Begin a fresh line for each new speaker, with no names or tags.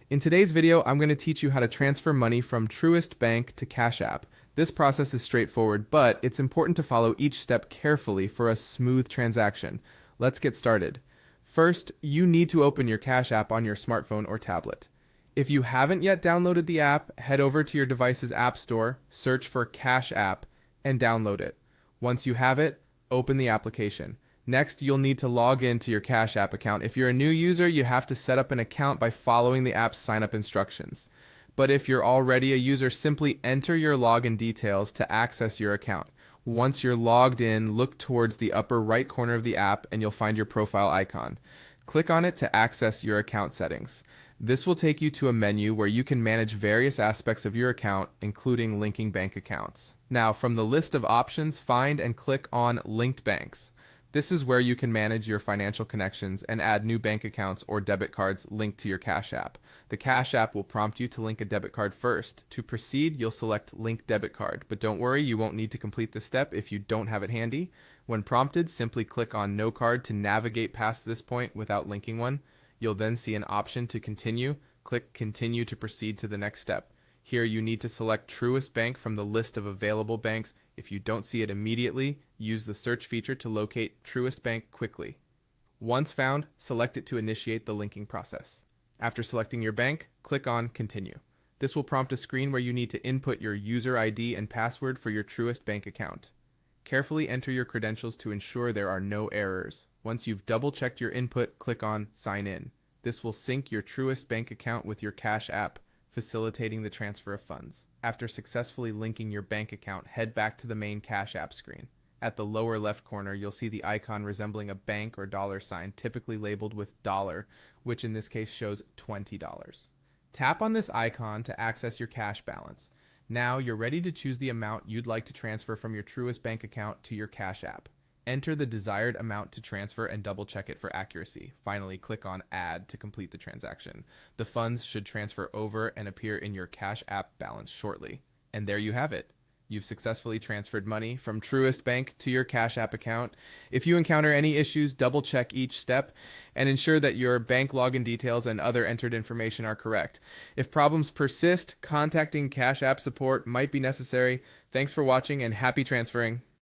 In today's video, I'm going to teach you how to transfer money from Truist Bank to Cash App. This process is straightforward, but it's important to follow each step carefully for a smooth transaction. Let's get started. First, you need to open your Cash App on your smartphone or tablet. If you haven't yet downloaded the app, head over to your device's app store, search for Cash App, and download it. Once you have it, open the application. Next, you'll need to log into your Cash App account. If you're a new user, you have to set up an account by following the app's sign-up instructions. But if you're already a user, simply enter your login details to access your account. Once you're logged in, look towards the upper right corner of the app and you'll find your profile icon. Click on it to access your account settings. This will take you to a menu where you can manage various aspects of your account, including linking bank accounts. Now, from the list of options, find and click on Linked Banks. This is where you can manage your financial connections and add new bank accounts or debit cards linked to your Cash App. The Cash App will prompt you to link a debit card first. To proceed, you'll select Link Debit Card, but don't worry, you won't need to complete this step if you don't have it handy. When prompted, simply click on No Card to navigate past this point without linking one. You'll then see an option to continue. Click Continue to proceed to the next step. Here you need to select Truist Bank from the list of available banks. If you don't see it immediately, use the search feature to locate Truist Bank quickly. Once found, select it to initiate the linking process. After selecting your bank, click on Continue. This will prompt a screen where you need to input your user ID and password for your Truist Bank account. Carefully enter your credentials to ensure there are no errors. Once you've double-checked your input, click on Sign In. This will sync your Truist Bank account with your Cash App, facilitating the transfer of funds. After successfully linking your bank account, head back to the main Cash App screen. At the lower left corner, you'll see the icon resembling a bank or dollar sign, typically labeled with dollar, which in this case shows $20. Tap on this icon to access your cash balance. Now you're ready to choose the amount you'd like to transfer from your Truist Bank account to your Cash App. Enter the desired amount to transfer and double check it for accuracy. Finally, click on Add to complete the transaction. The funds should transfer over and appear in your Cash App balance shortly. And there you have it. You've successfully transferred money from Truist Bank to your Cash App account. If you encounter any issues, double check each step and ensure that your bank login details and other entered information are correct. If problems persist, contacting Cash App support might be necessary. Thanks for watching and happy transferring.